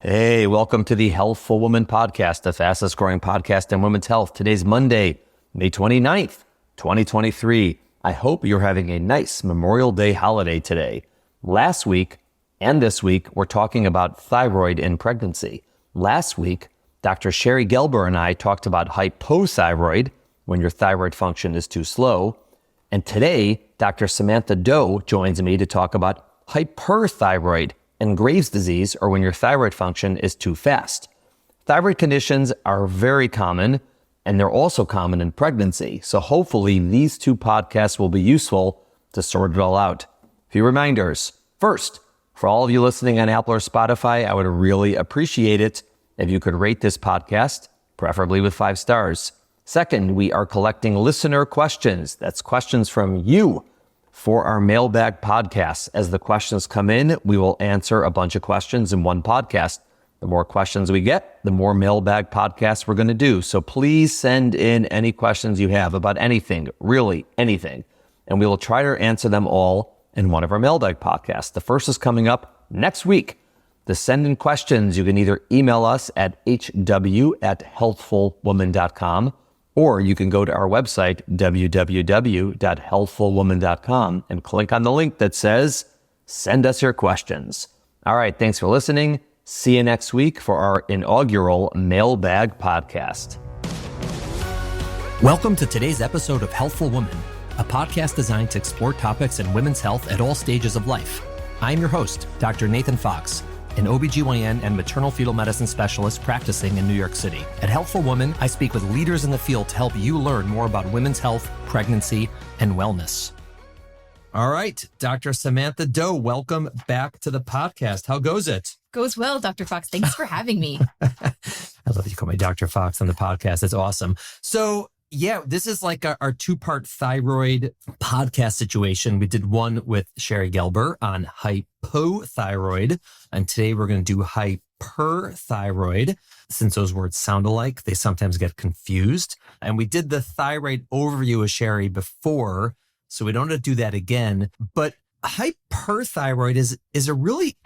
Hey, welcome to the Healthful Woman Podcast, the fastest growing podcast in women's health. Today's Monday, May 29th, 2023. I hope you're having a nice Memorial Day holiday today. Last week and this week, we're talking about thyroid in pregnancy. Last week, Dr. Sherry Gelber and I talked about hypothyroid, when your thyroid function is too slow. And today, Dr. Samantha Do joins me to talk about hyperthyroid and Graves' disease, or when your thyroid function is too fast. Thyroid conditions are very common, and they're also common in pregnancy. So hopefully these two podcasts will be useful to sort it all out. A few reminders. First, for all of you listening on Apple or Spotify, I would really appreciate it if you could rate this podcast, preferably with 5 stars. Second, we are collecting listener questions. That's questions from you for our mailbag podcasts. As the questions come in, we will answer a bunch of questions in one podcast. The more questions we get, the more mailbag podcasts we're going to do. So please send in any questions you have about anything, really anything. And we will try to answer them all in one of our mailbag podcasts. The first is coming up next week. To send in questions, you can either email us at hw@healthfulwoman.com, or you can go to our website, www.healthfulwoman.com, and click on the link that says, send us your questions. All right, thanks for listening. See you next week for our inaugural Mailbag Podcast. Welcome to today's episode of Healthful Woman, a podcast designed to explore topics in women's health at all stages of life. I'm your host, Dr. Nathan Fox, an OBGYN and maternal fetal medicine specialist practicing in New York City. At Healthful Woman, I speak with leaders in the field to help you learn more about women's health, pregnancy, and wellness. All right, Dr. Samantha Do, welcome back to the podcast. How goes it? Goes well, Dr. Fox. Thanks for having me. I love that you call me Dr. Fox on the podcast. It's awesome. So, yeah, this is like our 2-part thyroid podcast situation. We did one with Sherry Gelber on hypothyroid, and today we're going to do hyperthyroid. Since those words sound alike, they sometimes get confused. And we did the thyroid overview with Sherry before, so we don't have to do that again. But hyperthyroid is a really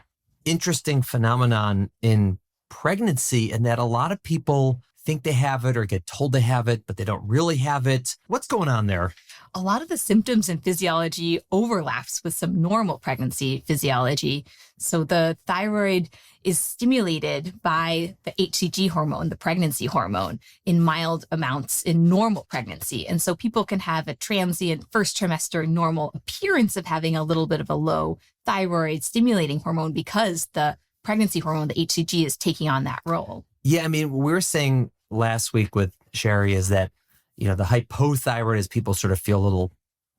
interesting phenomenon in pregnancy, in that a lot of people think they have it or get told they have it, but they don't really have it. What's going on there? A lot of the symptoms and physiology overlaps with some normal pregnancy physiology. So the thyroid is stimulated by the HCG hormone, the pregnancy hormone, in mild amounts in normal pregnancy. And so people can have a transient first trimester normal appearance of having a little bit of a low thyroid stimulating hormone because the pregnancy hormone, the HCG, is taking on that role. Yeah, I mean, we were saying last week with Sherry is that, the hypothyroid is people sort of feel a little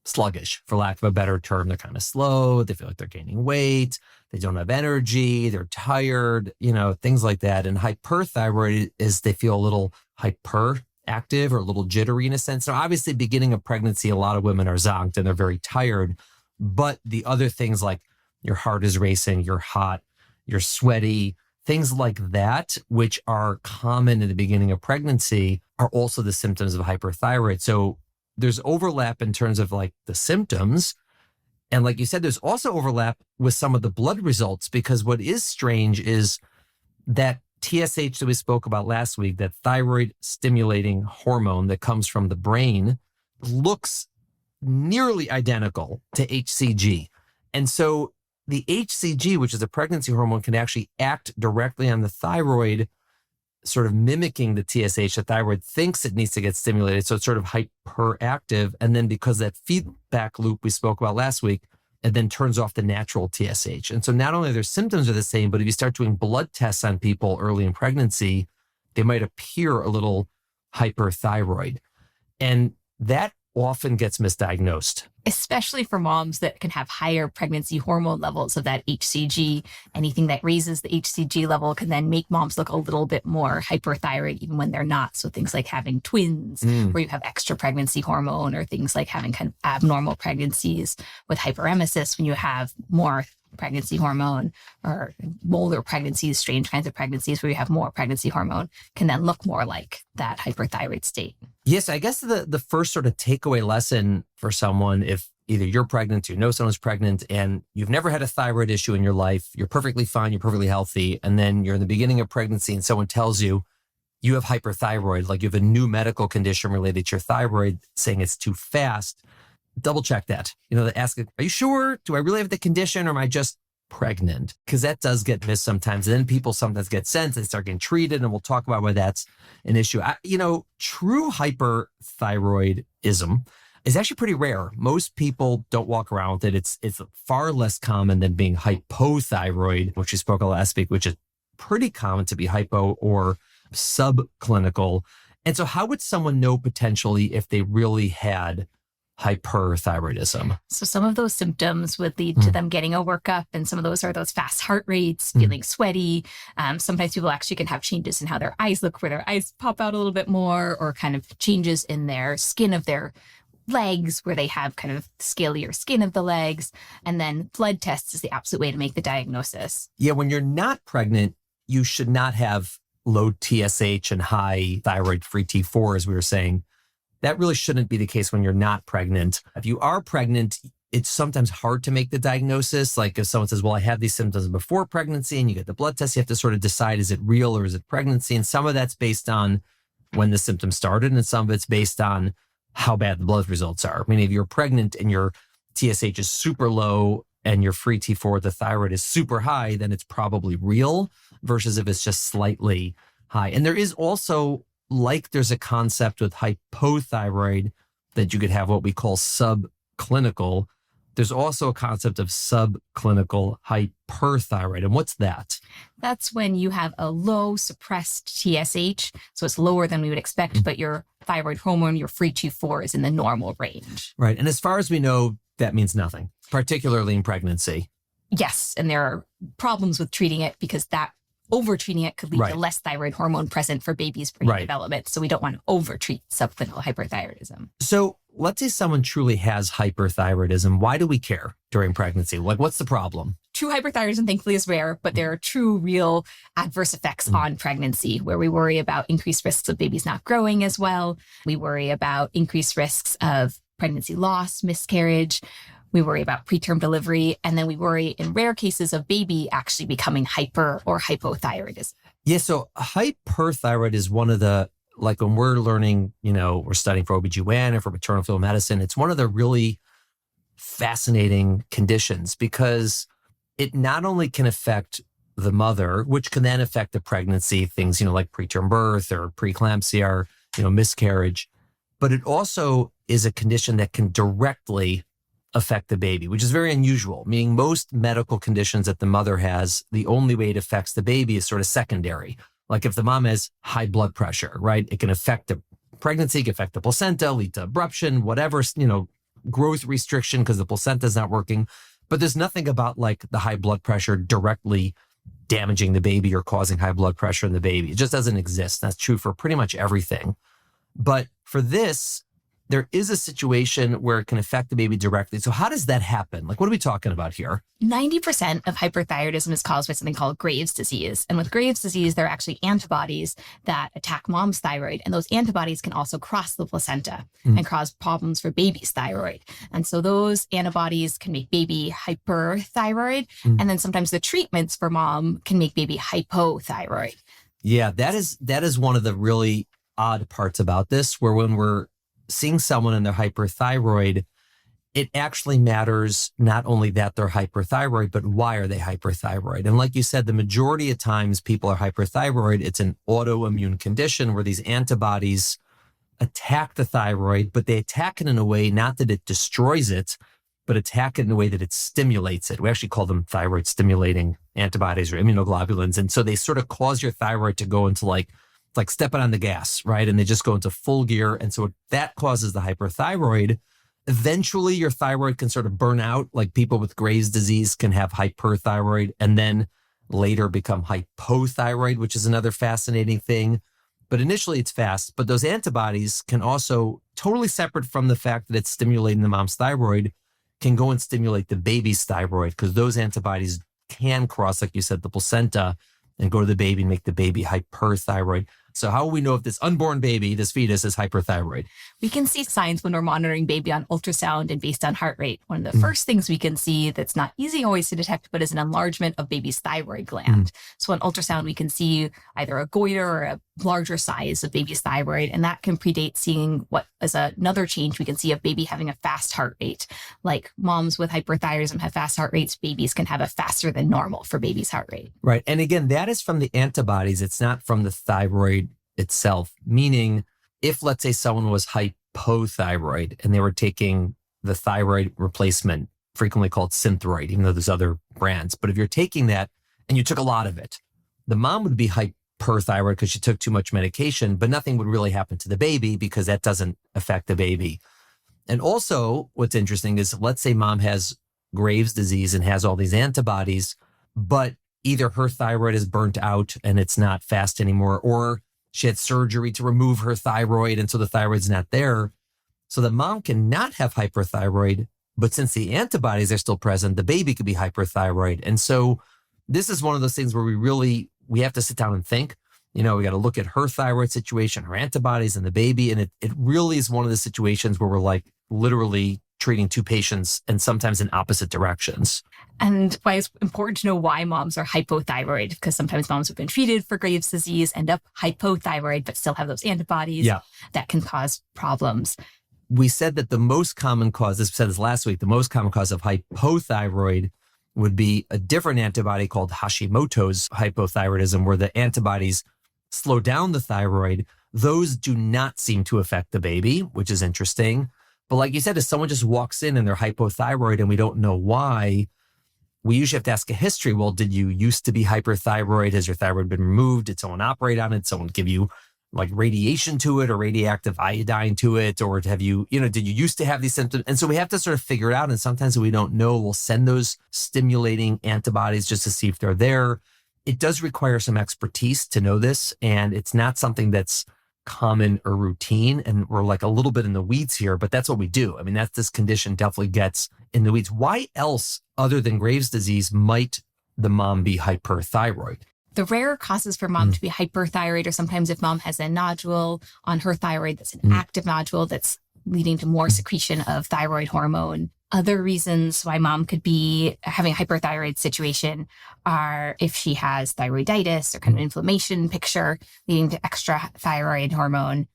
sluggish, for lack of a better term. They're kind of slow. They feel like they're gaining weight. They don't have energy. They're tired, things like that. And hyperthyroid is they feel a little hyperactive or a little jittery in a sense. Now, obviously, beginning of pregnancy, a lot of women are zonked and they're very tired. But the other things like your heart is racing, you're hot, you're sweaty, things like that, which are common in the beginning of pregnancy, are also the symptoms of hyperthyroid. So there's overlap in terms of like the symptoms. And like you said, there's also overlap with some of the blood results, because what is strange is that TSH that we spoke about last week, that thyroid stimulating hormone that comes from the brain, looks nearly identical to HCG. And so the HCG, which is a pregnancy hormone, can actually act directly on the thyroid, sort of mimicking the TSH. The thyroid thinks it needs to get stimulated, so it's sort of hyperactive. And then because that feedback loop we spoke about last week, it then turns off the natural TSH. And so not only their symptoms are the same, but if you start doing blood tests on people early in pregnancy, they might appear a little hyperthyroid. And that often gets misdiagnosed. Especially for moms that can have higher pregnancy hormone levels of that HCG. Anything that raises the HCG level can then make moms look a little bit more hyperthyroid even when they're not. So things like having twins where you have extra pregnancy hormone, or things like having kind of abnormal pregnancies with hyperemesis when you have more pregnancy hormone, or molar pregnancies, strange kinds of pregnancies where you have more pregnancy hormone, can then look more like that hyperthyroid state. Yes, I guess the first sort of takeaway lesson for someone, if either you're pregnant or you know someone's pregnant and you've never had a thyroid issue in your life. You're perfectly fine. You're perfectly healthy. And then you're in the beginning of pregnancy and someone tells you you have hyperthyroid, like you have a new medical condition related to your thyroid, saying it's too fast. Double check that. They ask, are you sure? Do I really have the condition or am I just pregnant? Because that does get missed sometimes. And then people sometimes get sent and start getting treated. And we'll talk about why that's an issue. True hyperthyroidism is actually pretty rare. Most people don't walk around with it. It's far less common than being hypothyroid, which we spoke about last week, which is pretty common to be hypo or subclinical. And so how would someone know potentially if they really had hyperthyroidism? So some of those symptoms would lead to them getting a workup. And some of those are those fast heart rates, feeling sweaty. Sometimes people actually can have changes in how their eyes look, where their eyes pop out a little bit more, or kind of changes in their skin of their legs, where they have kind of scalier skin of the legs. And then blood tests is the absolute way to make the diagnosis. Yeah, when you're not pregnant, you should not have low TSH and high thyroid free T4, as we were saying. That really shouldn't be the case when you're not pregnant. If you are pregnant, it's sometimes hard to make the diagnosis. Like if someone says, well, I had these symptoms before pregnancy, and you get the blood test, you have to sort of decide, is it real or is it pregnancy? And some of that's based on when the symptoms started, and some of it's based on how bad the blood results are. I mean, if you're pregnant and your TSH is super low and your free T4, the thyroid is super high, then it's probably real, versus if it's just slightly high. And there is also, like there's a concept with hypothyroid that you could have what we call subclinical. There's also a concept of subclinical hyperthyroid. And what's that? That's when you have a low suppressed TSH. So it's lower than we would expect, but your thyroid hormone, your free T4 is in the normal range. Right. And as far as we know, that means nothing, particularly in pregnancy. Yes. And there are problems with treating it because that over-treating it could lead to less thyroid hormone present for babies' brain development. So we don't want to over-treat subclinical hyperthyroidism. So let's say someone truly has hyperthyroidism. Why do we care during pregnancy? Like, what's the problem? True hyperthyroidism, thankfully, is rare, but there are true, real adverse effects on pregnancy where we worry about increased risks of babies not growing as well. We worry about increased risks of pregnancy loss, miscarriage. We worry about preterm delivery. And then we worry in rare cases of baby actually becoming hyper or hypothyroidism. Yeah. So hyperthyroid is one of the, like when we're learning, we're studying for OBGYN or for maternal fetal medicine, it's one of the really fascinating conditions because it not only can affect the mother, which can then affect the pregnancy, things, like preterm birth or preeclampsia or, miscarriage, but it also is a condition that can directly affect the baby, which is very unusual, meaning most medical conditions that the mother has, the only way it affects the baby is sort of secondary. Like if the mom has high blood pressure, right? It can affect the pregnancy, it can affect the placenta, lead to abruption, whatever, growth restriction because the placenta is not working. But there's nothing about like the high blood pressure directly damaging the baby or causing high blood pressure in the baby. It just doesn't exist. That's true for pretty much everything. But for this, there is a situation where it can affect the baby directly. So how does that happen? Like, what are we talking about here? 90% of hyperthyroidism is caused by something called Graves' disease. And with Graves' disease, there are actually antibodies that attack mom's thyroid. And those antibodies can also cross the placenta and cause problems for baby's thyroid. And so those antibodies can make baby hyperthyroid. And then sometimes the treatments for mom can make baby hypothyroid. Yeah, that is one of the really odd parts about this, where when we're seeing someone and they're hyperthyroid, it actually matters not only that they're hyperthyroid, but why are they hyperthyroid? And like you said, the majority of times people are hyperthyroid, it's an autoimmune condition where these antibodies attack the thyroid, but they attack it in a way, not that it destroys it, but attack it in a way that it stimulates it. We actually call them thyroid stimulating antibodies or immunoglobulins. And so they sort of cause your thyroid to go into like stepping on the gas, right? And they just go into full gear. And so that causes the hyperthyroid. Eventually, your thyroid can sort of burn out, like people with Graves' disease can have hyperthyroid and then later become hypothyroid, which is another fascinating thing. But initially, it's fast. But those antibodies can also, totally separate from the fact that it's stimulating the mom's thyroid, can go and stimulate the baby's thyroid because those antibodies can cross, like you said, the placenta and go to the baby and make the baby hyperthyroid. So how will we know if this unborn baby, this fetus, is hyperthyroid? We can see signs when we're monitoring baby on ultrasound and based on heart rate. One of the first things we can see that's not easy always to detect, but is an enlargement of baby's thyroid gland. So on ultrasound, we can see either a goiter or a larger size of baby's thyroid, and that can predate seeing what is another change we can see of baby having a fast heart rate. Like moms with hyperthyroidism have fast heart rates, babies can have a faster than normal for baby's heart rate. Right. And again, that is from the antibodies. It's not from the thyroid itself, meaning if, let's say, someone was hypothyroid and they were taking the thyroid replacement, frequently called Synthroid, even though there's other brands. But if you're taking that and you took a lot of it, the mom would be hyperthyroid because she took too much medication, but nothing would really happen to the baby because that doesn't affect the baby. And also what's interesting is, let's say mom has Graves' disease and has all these antibodies, but either her thyroid is burnt out and it's not fast anymore, or she had surgery to remove her thyroid and so the thyroid's not there. So the mom can not have hyperthyroid, but since the antibodies are still present, the baby could be hyperthyroid. And so this is one of those things where we have to sit down and think, we got to look at her thyroid situation, her antibodies and the baby. And it really is one of the situations where we're like literally treating two patients and sometimes in opposite directions. And why it's important to know why moms are hypothyroid, because sometimes moms who've been treated for Graves' disease end up hypothyroid, but still have those antibodies that can cause problems. We said that the most common cause, we said this last week, the most common cause of hypothyroid would be a different antibody called Hashimoto's hypothyroidism, where the antibodies slow down the thyroid. Those do not seem to affect the baby, which is interesting. But like you said, if someone just walks in and they're hypothyroid and we don't know why, we usually have to ask a history. Well, did you used to be hyperthyroid? Has your thyroid been removed? Did someone operate on it? Someone give you like radiation to it or radioactive iodine to it? Or have you, did you used to have these symptoms? And so we have to sort of figure it out. And sometimes we don't know, we'll send those stimulating antibodies just to see if they're there. It does require some expertise to know this. And it's not something that's common or routine. And we're like a little bit in the weeds here, but that's what we do. I mean, this condition definitely gets in the weeds. Why else, other than Graves' disease, might the mom be hyperthyroid? The rare causes for mom to be hyperthyroid are sometimes if mom has a nodule on her thyroid that's an active nodule that's leading to more secretion of thyroid hormone. Other reasons why mom could be having a hyperthyroid situation are if she has thyroiditis or kind of inflammation picture leading to extra thyroid hormone.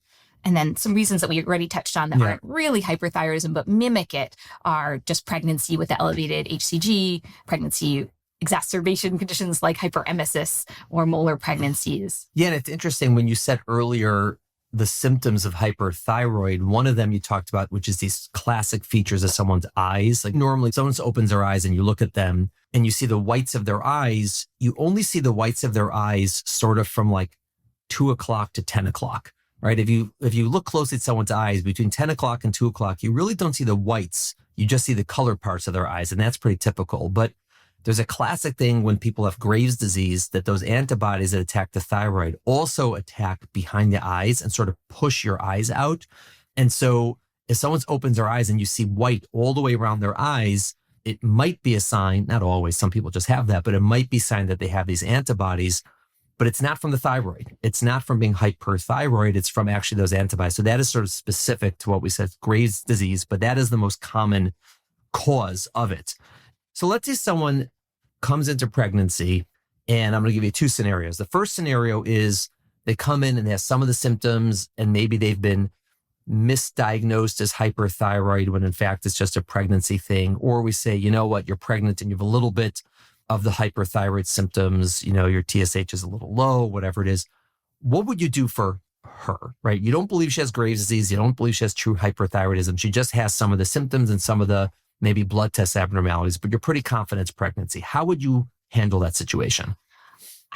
And then some reasons that we already touched on that aren't really hyperthyroidism, but mimic it are just pregnancy with the elevated HCG, pregnancy exacerbation conditions like hyperemesis or molar pregnancies. Yeah, and it's interesting when you said earlier the symptoms of hyperthyroid, one of them you talked about, which is these classic features of someone's eyes. Like normally someone opens their eyes and you look at them and you see the whites of their eyes. You only see the whites of their eyes sort of from like 2 o'clock to 10 o'clock, right? If you look closely at someone's eyes between 10 o'clock and 2 o'clock, you really don't see the whites. You just see the color parts of their eyes. And that's pretty typical. But there's a classic thing when people have Graves' disease that those antibodies that attack the thyroid also attack behind the eyes and sort of push your eyes out. And so if someone opens their eyes and you see white all the way around their eyes, it might be a sign, not always, some people just have that, but it might be a sign that they have these antibodies, but it's not from the thyroid. It's not from being hyperthyroid. It's from actually those antibodies. So that is sort of specific to what we said, Graves' disease, but that is the most common cause of it. So let's say someone comes into pregnancy, and I'm going to give you 2 scenarios. The first scenario is they come in and they have some of the symptoms, and maybe they've been misdiagnosed as hyperthyroid when in fact it's just a pregnancy thing. Or we say, you know what, you're pregnant and you have a little bit of the hyperthyroid symptoms, your TSH is a little low, whatever it is. What would you do for her, right? You don't believe she has Graves' disease. You don't believe she has true hyperthyroidism. She just has some of the symptoms and some of the maybe blood test abnormalities, but you're pretty confident it's pregnancy. How would you handle that situation?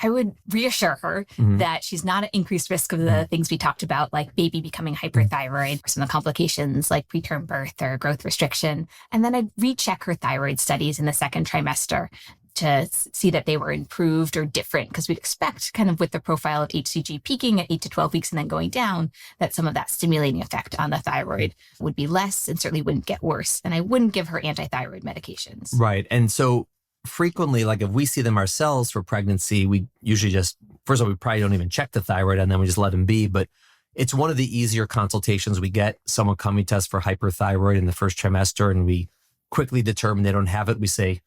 I would reassure her that she's not at increased risk of the things we talked about, like baby becoming hyperthyroid, or some of the complications like preterm birth or growth restriction. And then I'd recheck her thyroid studies in the second trimester to see that they were improved or different, because we'd expect kind of with the profile of HCG peaking at 8 to 12 weeks and then going down, that some of that stimulating effect on the thyroid would be less and certainly wouldn't get worse. And I wouldn't give her antithyroid medications. Right. And so frequently, like if we see them ourselves for pregnancy, we usually just first of all, we probably don't even check the thyroid and then we just let them be. But it's one of the easier consultations we get. Someone coming to us for hyperthyroid in the first trimester, and we quickly determine they don't have it. We say,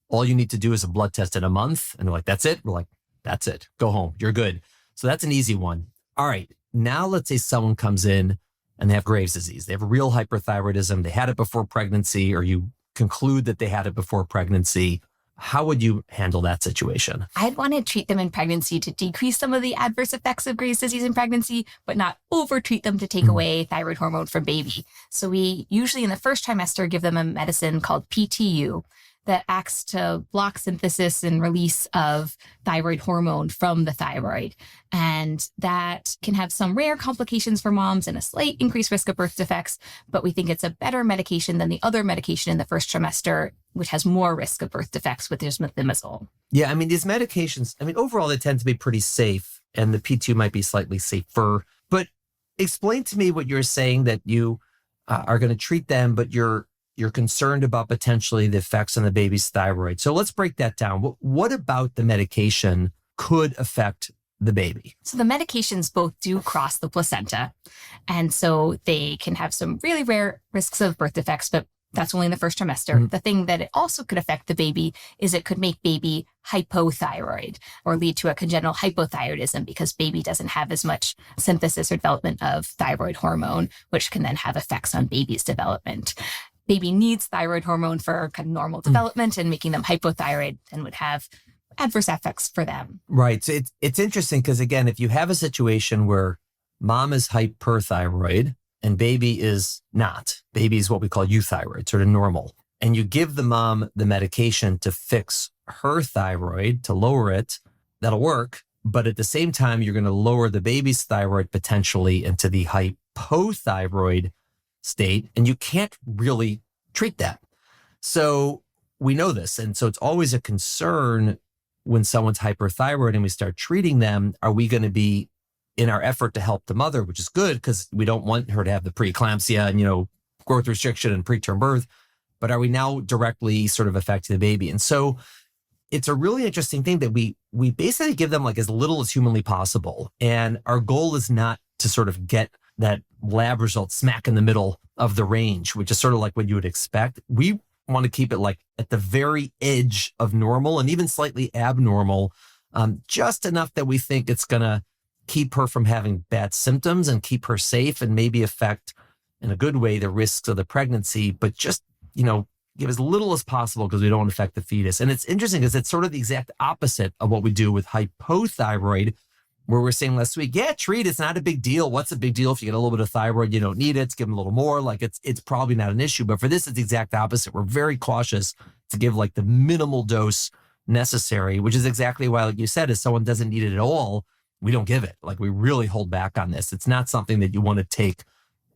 all you need to do is a blood test in a month. And they're like, that's it? We're like, that's it. Go home. You're good. So that's an easy one. All right. Now let's say someone comes in and they have Graves' disease. They have real hyperthyroidism. They had it before pregnancy, or you conclude that they had it before pregnancy. How would you handle that situation? I'd want to treat them in pregnancy to decrease some of the adverse effects of Graves' disease in pregnancy, but not over-treat them to take away thyroid hormone from baby. So we usually in the first trimester give them a medicine called PTU that acts to block synthesis and release of thyroid hormone from the thyroid. And that can have some rare complications for moms and a slight increased risk of birth defects, but we think it's a better medication than the other medication in the first trimester, which has more risk of birth defects, with there's methimazole. Yeah, I mean, these medications, overall, they tend to be pretty safe, and the P2 might be slightly safer. But explain to me what you're saying, that you are going to treat them, but you're concerned about potentially the effects on the baby's thyroid. So let's break that down. What about the medication could affect the baby? So the medications both do cross the placenta. And so they can have some really rare risks of birth defects, but that's only in the first trimester. Mm-hmm. The thing that it also could affect the baby is it could make baby hypothyroid or lead to a congenital hypothyroidism, because baby doesn't have as much synthesis or development of thyroid hormone, which can then have effects on baby's development. Baby needs thyroid hormone for kind of normal development, and making them hypothyroid and would have adverse effects for them. Right. So it's interesting because, again, if you have a situation where mom is hyperthyroid and baby is not, baby is what we call euthyroid, sort of normal, and you give the mom the medication to fix her thyroid, to lower it, that'll work. But at the same time, you're going to lower the baby's thyroid potentially into the hypothyroid state, and you can't really treat that. So we know this. And so it's always a concern when someone's hyperthyroid and we start treating them. Are we going to be, in our effort to help the mother, which is good because we don't want her to have the preeclampsia and, growth restriction and preterm birth, but are we now directly sort of affecting the baby? And so it's a really interesting thing that we basically give them like as little as humanly possible. And our goal is not to sort of get that lab result smack in the middle of the range, which is sort of like what you would expect. We want to keep it like at the very edge of normal and even slightly abnormal, just enough that we think it's going to keep her from having bad symptoms and keep her safe and maybe affect in a good way the risks of the pregnancy, but just, give as little as possible because we don't want to affect the fetus. And it's interesting because it's sort of the exact opposite of what we do with hypothyroid, where we're saying last week, yeah, treat, it's not a big deal. What's a big deal if you get a little bit of thyroid? You don't need it. Give them a little more. Like it's probably not an issue. But for this, it's the exact opposite. We're very cautious to give like the minimal dose necessary, which is exactly why, like you said, if someone doesn't need it at all, we don't give it. Like we really hold back on this. It's not something that you want to take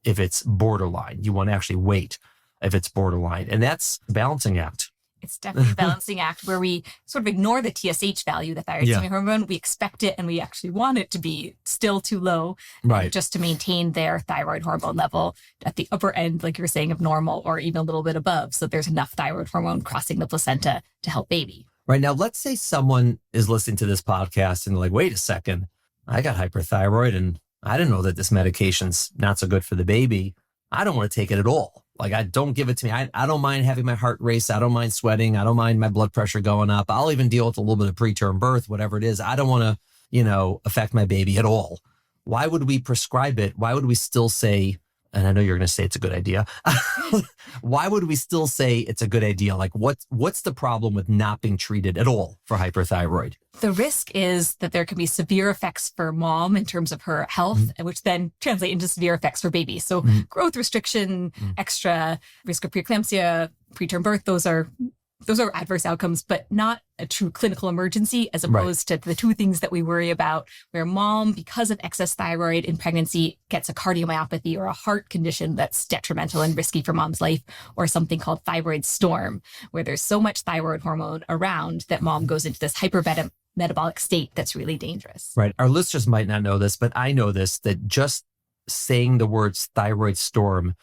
if it's borderline. You want to actually wait if it's borderline. And that's a balancing act. It's definitely a balancing act where we sort of ignore the TSH value, the thyroid-stimulating hormone. We expect it and we actually want it to be still too low, right? Just to maintain their thyroid hormone level at the upper end, like you were saying, of normal, or even a little bit above. So there's enough thyroid hormone crossing the placenta to help baby. Right. Now, let's say someone is listening to this podcast and they're like, wait a second, I got hyperthyroid and I didn't know that this medication's not so good for the baby. I don't want to take it at all. Like, I don't give it to me. I don't mind having my heart race. I don't mind sweating. I don't mind my blood pressure going up. I'll even deal with a little bit of preterm birth, whatever it is. I don't want to, affect my baby at all. Why would we prescribe it? Why would we still say, and I know you're going to say it's a good idea. Why would we still say it's a good idea? Like what's the problem with not being treated at all for hyperthyroid? The risk is that there can be severe effects for mom in terms of her health, which then translate into severe effects for baby. So growth restriction, extra risk of preeclampsia, preterm birth, those are adverse outcomes, but not a true clinical emergency, as opposed to the two things that we worry about, where mom, because of excess thyroid in pregnancy, gets a cardiomyopathy or a heart condition that's detrimental and risky for mom's life, or something called thyroid storm, where there's so much thyroid hormone around that mom goes into this hypermetabolic state that's really dangerous. Right. Our listeners might not know this, but I know this, that just saying the words thyroid storm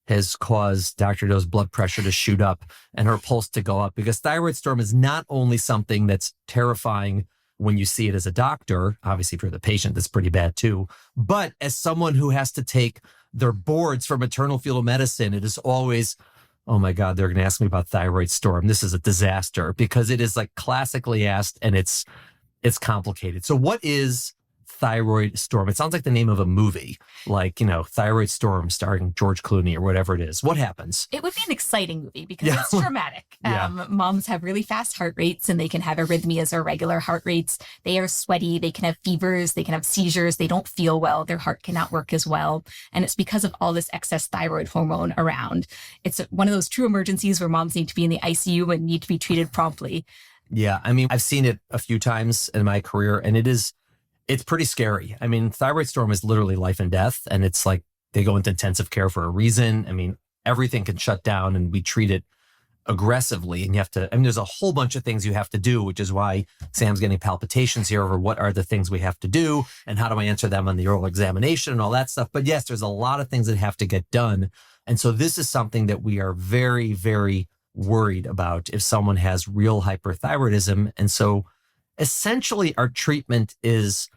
has caused Dr. Do's blood pressure to shoot up and her pulse to go up, because thyroid storm is not only something that's terrifying when you see it as a doctor. Obviously, if you're the patient, that's pretty bad too. But as someone who has to take their boards for maternal fetal medicine, it is always, oh my God, they're going to ask me about thyroid storm. This is a disaster because it is like classically asked and it's complicated. So what is thyroid storm? It sounds like the name of a movie, like, Thyroid Storm starring George Clooney or whatever it is. What happens? It would be an exciting movie because it's dramatic. Moms have really fast heart rates and they can have arrhythmias or irregular heart rates. They are sweaty. They can have fevers. They can have seizures. They don't feel well. Their heart cannot work as well. And it's because of all this excess thyroid hormone around. It's one of those true emergencies where moms need to be in the ICU and need to be treated promptly. Yeah. I mean, I've seen it a few times in my career and it's pretty scary. I mean, thyroid storm is literally life and death. And it's like they go into intensive care for a reason. I mean, everything can shut down and we treat it aggressively. And there's a whole bunch of things you have to do, which is why Sam's getting palpitations here over what are the things we have to do and how do I answer them on the oral examination and all that stuff. But yes, there's a lot of things that have to get done. And so this is something that we are very, very worried about if someone has real hyperthyroidism. And so essentially our treatment is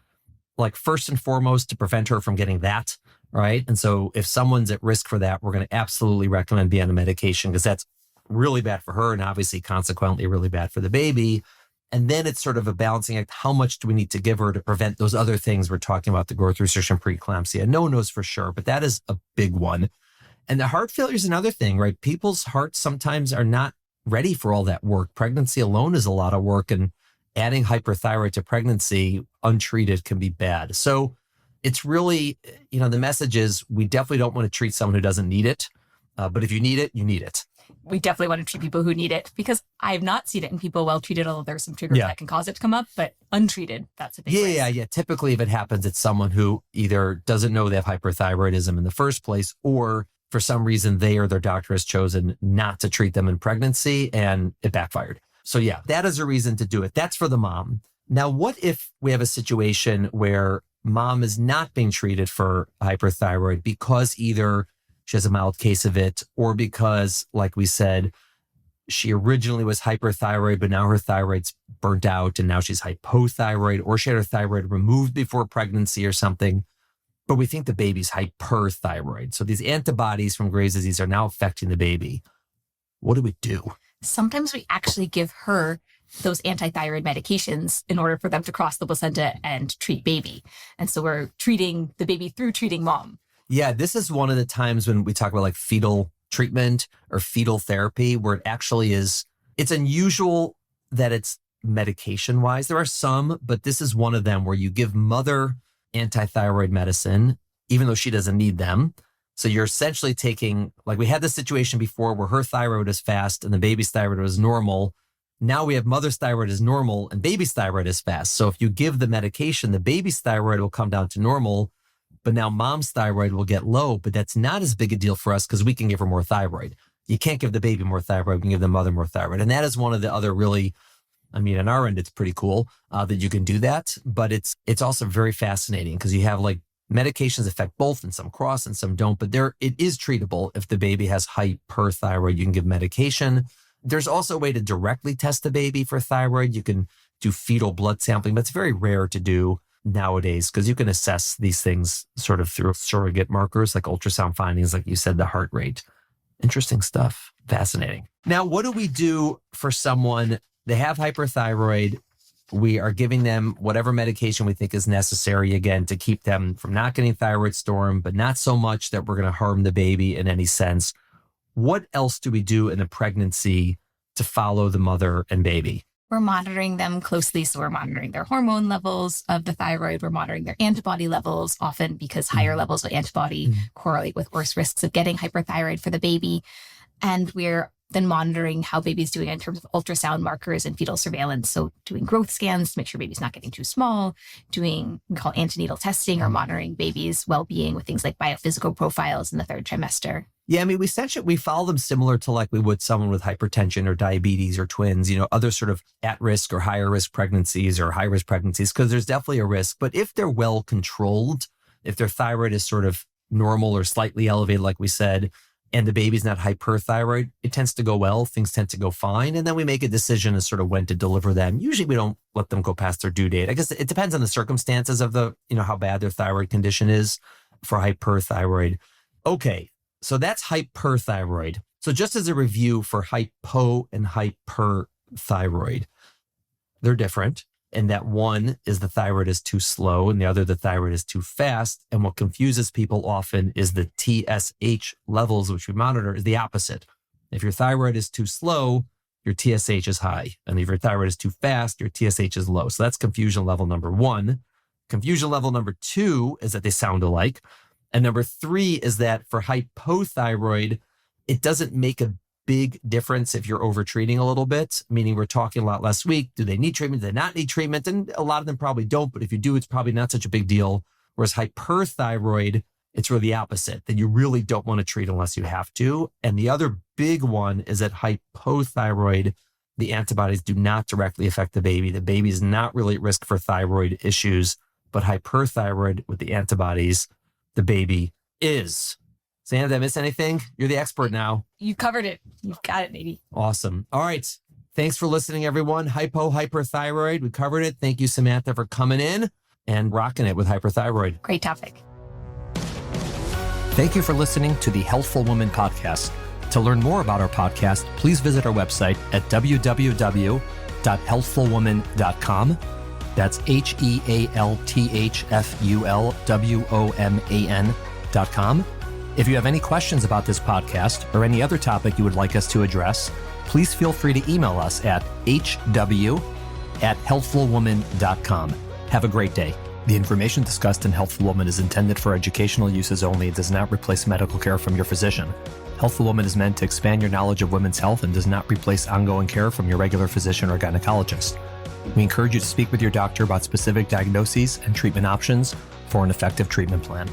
like first and foremost to prevent her from getting that, right? And so if someone's at risk for that, we're going to absolutely recommend be on a medication because that's really bad for her and obviously consequently really bad for the baby. And then it's sort of a balancing act. How much do we need to give her to prevent those other things we're talking about, the growth restriction, preeclampsia? No one knows for sure, but that is a big one. And the heart failure is another thing, right? People's hearts sometimes are not ready for all that work. Pregnancy alone is a lot of work and adding hyperthyroid to pregnancy untreated can be bad. So it's really, the message is we definitely don't want to treat someone who doesn't need it. But if you need it, you need it. We definitely want to treat people who need it because I've not seen it in people well treated, although there's some triggers that can cause it to come up, but untreated, that's a big risk. Yeah. Typically, if it happens, it's someone who either doesn't know they have hyperthyroidism in the first place, or for some reason they or their doctor has chosen not to treat them in pregnancy and it backfired. So yeah, that is a reason to do it. That's for the mom. Now, what if we have a situation where mom is not being treated for hyperthyroid because either she has a mild case of it or because, like we said, she originally was hyperthyroid, but now her thyroid's burnt out and now she's hypothyroid, or she had her thyroid removed before pregnancy or something, but we think the baby's hyperthyroid. So these antibodies from Graves' disease are now affecting the baby. What do we do? Sometimes we actually give her those anti-thyroid medications in order for them to cross the placenta and treat baby. And so we're treating the baby through treating mom. Yeah, this is one of the times when we talk about like fetal treatment or fetal therapy where it actually is, it's unusual that it's medication wise. There are some, but this is one of them where you give mother anti-thyroid medicine, even though she doesn't need them. So you're essentially taking, like we had this situation before where her thyroid is fast and the baby's thyroid was normal. Now we have mother's thyroid is normal and baby's thyroid is fast. So if you give the medication, the baby's thyroid will come down to normal, but now mom's thyroid will get low. But that's not as big a deal for us because we can give her more thyroid. You can't give the baby more thyroid. We can give the mother more thyroid. And that is one of the other really, on our end, it's pretty cool that you can do that. But it's also very fascinating because you have like medications affect both and some cross and some don't, but it is treatable. If the baby has hyperthyroid, you can give medication. There's also a way to directly test the baby for thyroid. You can do fetal blood sampling, but it's very rare to do nowadays because you can assess these things sort of through surrogate markers like ultrasound findings, like you said, the heart rate. Interesting stuff. Fascinating. Now, what do we do for someone, they have hyperthyroid? We are giving them whatever medication we think is necessary, again, to keep them from not getting thyroid storm, but not so much that we're going to harm the baby in any sense. What else do we do in the pregnancy to follow the mother and baby? We're monitoring them closely. So we're monitoring their hormone levels of the thyroid. We're monitoring their antibody levels, often because higher levels of antibody correlate with worse risks of getting hyperthyroid for the baby. And we're then monitoring how baby's doing in terms of ultrasound markers and fetal surveillance. So doing growth scans to make sure baby's not getting too small, doing we call antenatal testing or monitoring baby's well-being with things like biophysical profiles in the third trimester. Yeah, we follow them similar to like we would someone with hypertension or diabetes or twins, other sort of at-risk or higher risk pregnancies or high-risk pregnancies, because there's definitely a risk. But if they're well controlled, if their thyroid is sort of normal or slightly elevated, like we said, and the baby's not hyperthyroid, it tends to go well. Things tend to go fine. And then we make a decision as sort of when to deliver them. Usually we don't let them go past their due date. I guess it depends on the circumstances of how bad their thyroid condition is for hyperthyroid. Okay, so that's hyperthyroid. So just as a review for hypo and hyperthyroid, they're different. And that one is the thyroid is too slow and the other, the thyroid is too fast. And what confuses people often is the TSH levels, which we monitor, is the opposite. If your thyroid is too slow, your TSH is high. And if your thyroid is too fast, your TSH is low. So that's confusion level number one. Confusion level number two is that they sound alike. And number three is that for hypothyroid, it doesn't make a big difference if you're overtreating a little bit, meaning we're talking a lot last week. Do they need treatment? Do they not need treatment? And a lot of them probably don't, but if you do, it's probably not such a big deal. Whereas hyperthyroid, it's really the opposite, that you really don't want to treat unless you have to. And the other big one is that hypothyroid, the antibodies do not directly affect the baby. The baby is not really at risk for thyroid issues, but hyperthyroid with the antibodies, the baby is. Sam, did I miss anything? You're the expert now. You covered it. You've got it, baby. Awesome. All right. Thanks for listening, everyone. Hyperthyroid. We covered it. Thank you, Samantha, for coming in and rocking it with hyperthyroid. Great topic. Thank you for listening to the Healthful Woman podcast. To learn more about our podcast, please visit our website at www.healthfulwoman.com. That's HEALTHFULWOMAN.com. If you have any questions about this podcast or any other topic you would like us to address, please feel free to email us at hw@healthfulwoman.com. Have a great day. The information discussed in Healthful Woman is intended for educational uses only and does not replace medical care from your physician. Healthful Woman is meant to expand your knowledge of women's health and does not replace ongoing care from your regular physician or gynecologist. We encourage you to speak with your doctor about specific diagnoses and treatment options for an effective treatment plan.